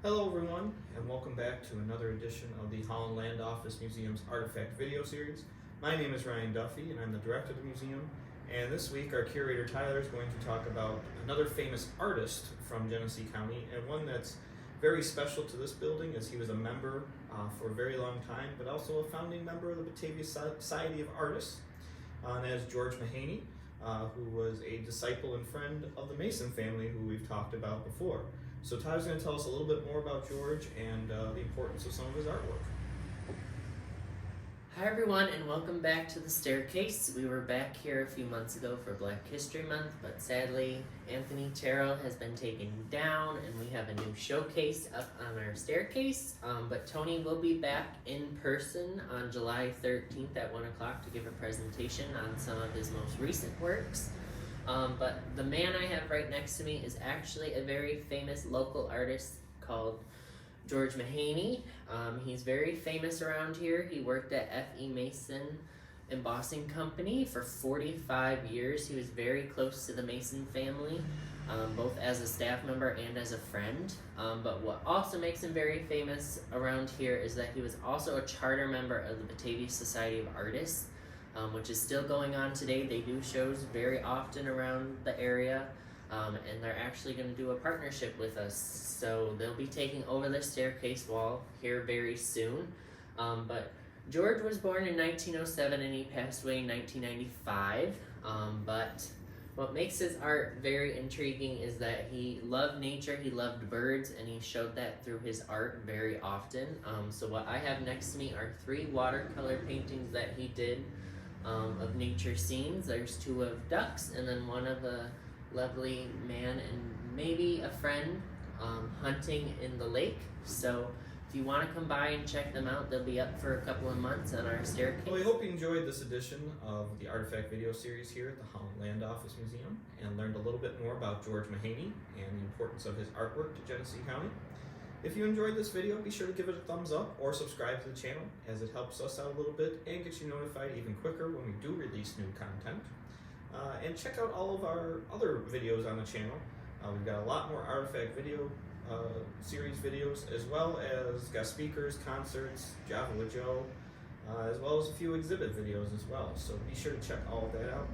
Hello everyone, and welcome back to another edition of the Holland Land Office Museum's Artifact video series. My name is Ryan Duffy, and I'm the director of the museum. And this week our curator Tyler is going to talk about another famous artist from Genesee County, and one that's very special to this building as he was a member for a very long time, but also a founding member of the Batavia Society of Artists, and as George Mahaney, who was a disciple and friend of the Mason family who we've talked about before. So Tyler's going to tell us a little bit more about George and the importance of some of his artwork. Hi everyone, and welcome back to the staircase. We were back here a few months ago for Black History Month, but sadly Anthony Terrell has been taken down and we have a new showcase up on our staircase. But Tony will be back in person on July 13th at 1 o'clock to give a presentation on some of his most recent works. But the man I have right next to me is actually a very famous local artist called George Maheney. He's very famous around here. He worked at F.E. Mason Embossing Company for 45 years. He was very close to the Mason family, both as a staff member and as a friend. But what also makes him very famous around here is that he was also a charter member of the Batavia Society of Artists, which is still going on today. They do shows very often around the area, and they're actually going to do a partnership with us. So they'll be taking over the staircase wall here very soon. But George was born in 1907 and he passed away in 1995. But what makes his art very intriguing is that he loved nature, he loved birds, and he showed that through his art very often. So what I have next to me are 3 watercolor paintings that he did of nature scenes. There's 2 of ducks and then 1 of a lovely man and maybe a friend hunting in the lake. So if you want to come by and check them out, they'll be up for a couple of months on our staircase. Well, we hope you enjoyed this edition of the Artifact video series here at the Holland Land Office Museum and learned a little bit more about George Mahaney and the importance of his artwork to Genesee County. If you enjoyed this video, be sure to give it a thumbs up or subscribe to the channel, as it helps us out a little bit and gets you notified even quicker when we do release new content. And check out all of our other videos on the channel. We've got a lot more Artifact video series videos, as well as guest speakers, concerts, Java with Joe, as well as a few exhibit videos as well. So be sure to check all of that out.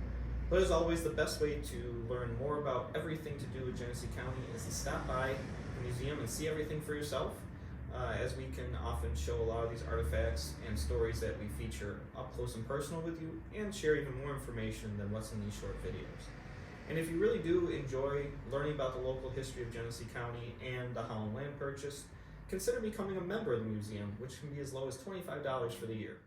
But as always, the best way to learn more about everything to do with Genesee County is to stop by the museum and see everything for yourself, as we can often show a lot of these artifacts and stories that we feature up close and personal with you, and share even more information than what's in these short videos. And if you really do enjoy learning about the local history of Genesee County and the Holland Land Purchase, consider becoming a member of the museum, which can be as low as $25 for the year.